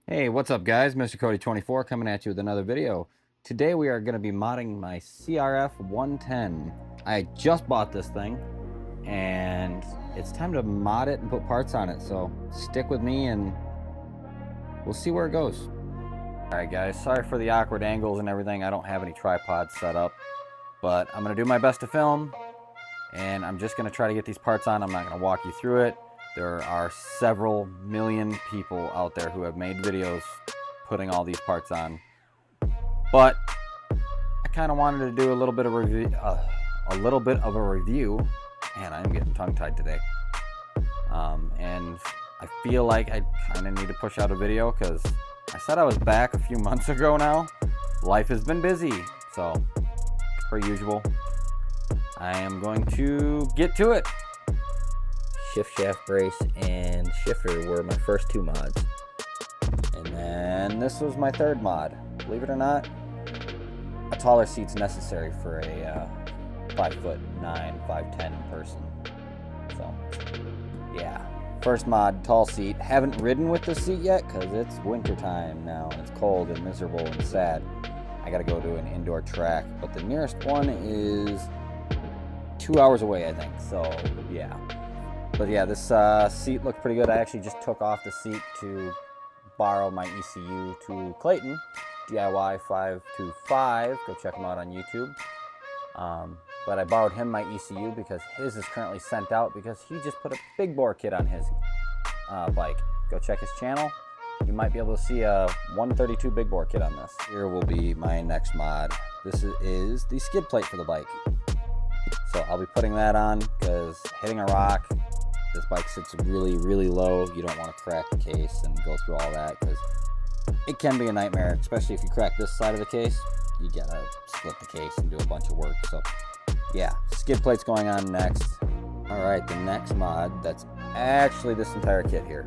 Hey, what's up guys? Mr. Cody24 coming at you with another video. Today we are going to be modding my CRF 110. I just bought this thing and it's time to mod it and put parts on it, so stick with me and we'll see where it goes. Alright guys, sorry for the awkward angles and everything. I don't have any tripods set up, but I'm going to do my best to film and I'm just going to try to get these parts on. I'm not going to walk you through it. There are several million people out there who have made videos putting all these parts on, but I kind of wanted to do a little bit of a review. Man, I'm getting tongue-tied today. And I feel like I kind of need to push out a video because I said I was back a few months ago now. Life has been busy, so per usual, I am going to get to it. Shift shaft brace and shifter were my first two mods. And then this was my third mod. Believe it or not, a taller seat's necessary for a 5'9", 5'10" person. So, yeah. First mod, tall seat. Haven't ridden with this seat yet because it's winter time now and it's cold and miserable and sad. I gotta go to an indoor track, but the nearest one is 2 hours away, I think. So, yeah. But yeah, this seat looked pretty good. I actually just took off the seat to borrow my ECU to Clayton, DIY 525. Go check him out on YouTube. But I borrowed him my ECU because his is currently sent out because he just put a big bore kit on his bike. Go check his channel. You might be able to see a 132 big bore kit on this. Here will be my next mod. This is the skid plate for the bike. So I'll be putting that on because hitting a rock, this bike sits really, really low. You don't want to crack the case and go through all that because it can be a nightmare, especially if you crack this side of the case. You gotta split the case and do a bunch of work. So yeah, skid plate's going on next. All right, the next mod, that's actually this entire kit here.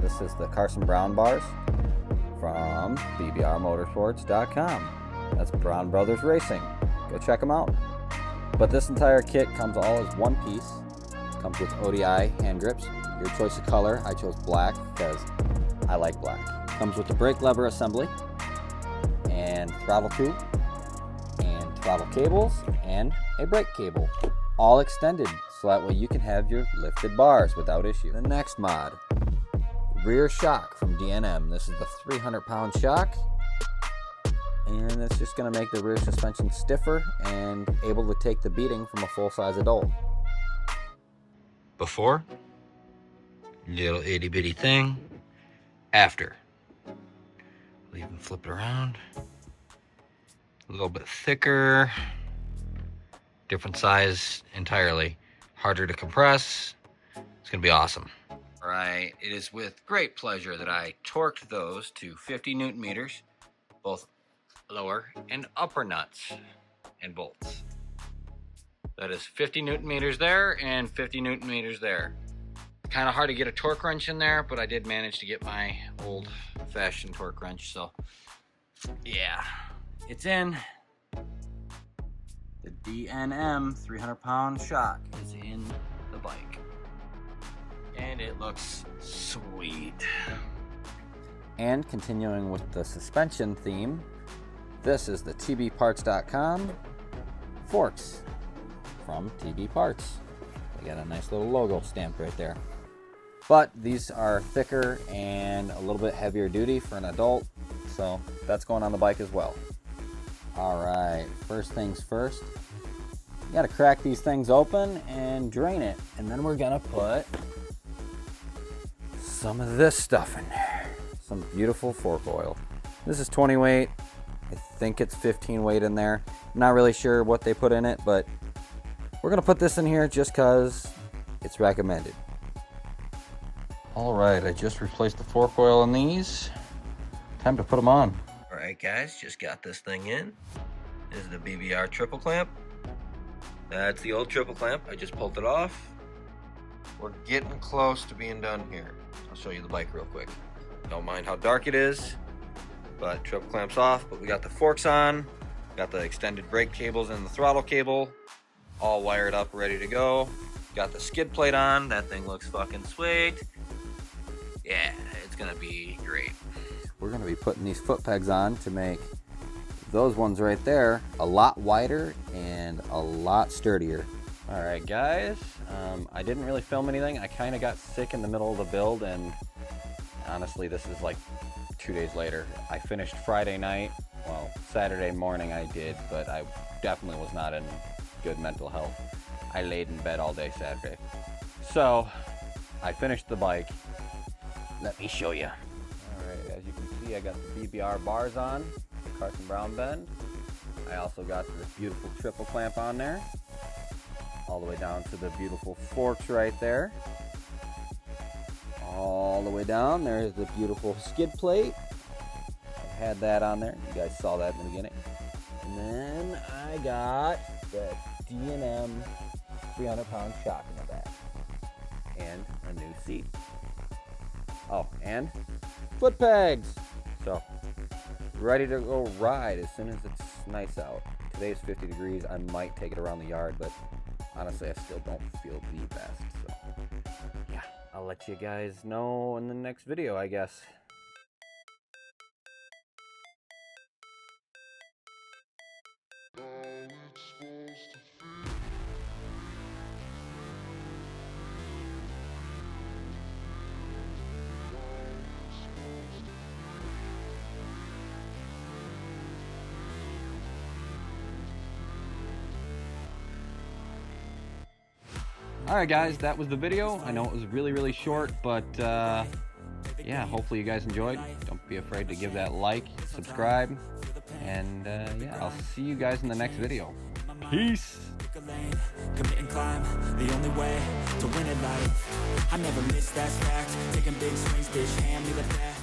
This is the Carson Brown bars from bbrmotorsports.com. That's Brown Brothers Racing. Go check them out. But this entire kit comes all as one piece. Comes with ODI hand grips. Your choice of color. I chose black because I like black. Comes with the brake lever assembly and throttle tube and throttle cables and a brake cable. All extended so that way you can have your lifted bars without issue. The next mod, rear shock from D&M. This is the 300-pound shock. And it's just going to make the rear suspension stiffer and able to take the beating from a full-size adult. Before, little itty-bitty thing. After, we'll even flip it around. A little bit thicker. Different size entirely. Harder to compress. It's going to be awesome. All right, it is with great pleasure that I torqued those to 50 Newton meters, both lower and upper nuts and bolts. That is 50 Newton meters there and 50 Newton meters there. Kind of hard to get a torque wrench in there, but I did manage to get my old-fashioned torque wrench, so yeah, it's in. The D&M 300-pound shock is in the bike. And it looks sweet. And continuing with the suspension theme, this is the tbparts.com forks from TB Parts. They got a nice little logo stamped right there. But these are thicker and a little bit heavier duty for an adult, so that's going on the bike as well. All right, first things first, you gotta crack these things open and drain it, and then we're gonna put some of this stuff in there. Some beautiful fork oil. This is 20 weight. I think it's 15 weight in there. I'm not really sure what they put in it, but we're gonna put this in here just cause it's recommended. All right, I just replaced the fork oil in these. Time to put them on. All right, guys, just got this thing in. This is the BBR triple clamp. That's the old triple clamp. I just pulled it off. We're getting close to being done here. I'll show you the bike real quick. Don't mind how dark it is, but triple clamp's off, but we got the forks on, got the extended brake cables and the throttle cable all wired up, ready to go. Got the skid plate on. That thing looks fucking sweet. Yeah, it's gonna be great. We're gonna be putting these foot pegs on to make those ones right there a lot wider and a lot sturdier. All right, guys, I didn't really film anything. I kind of got sick in the middle of the build, and honestly, this is like 2 days later. I finished Friday night. Well, Saturday morning I did, but I definitely was not in good mental health. I laid in bed all day Saturday. So, I finished the bike. Let me show you. All right, as you can see, I got the BBR bars on, the Carson Brown bend. I also got this beautiful triple clamp on there, all the way down to the beautiful forks right there. All the way down, there's the beautiful skid plate. I had that on there. You guys saw that in the beginning. And then I got the D&M 300-pound shock in the back. And a new seat. Oh, and foot pegs. So, ready to go ride as soon as it's nice out. Today's 50 degrees. I might take it around the yard, but honestly, I still don't feel the best. So, yeah, I'll let you guys know in the next video, I guess. Alright guys, that was the video. I know it was really short, but yeah, hopefully you guys enjoyed. Don't be afraid to give that like, subscribe, and yeah, I'll see you guys in the next video. Peace! Commit and climb, the only way to win at life. I never miss, that's fact. Taking big swings, bitch, hand me the bat.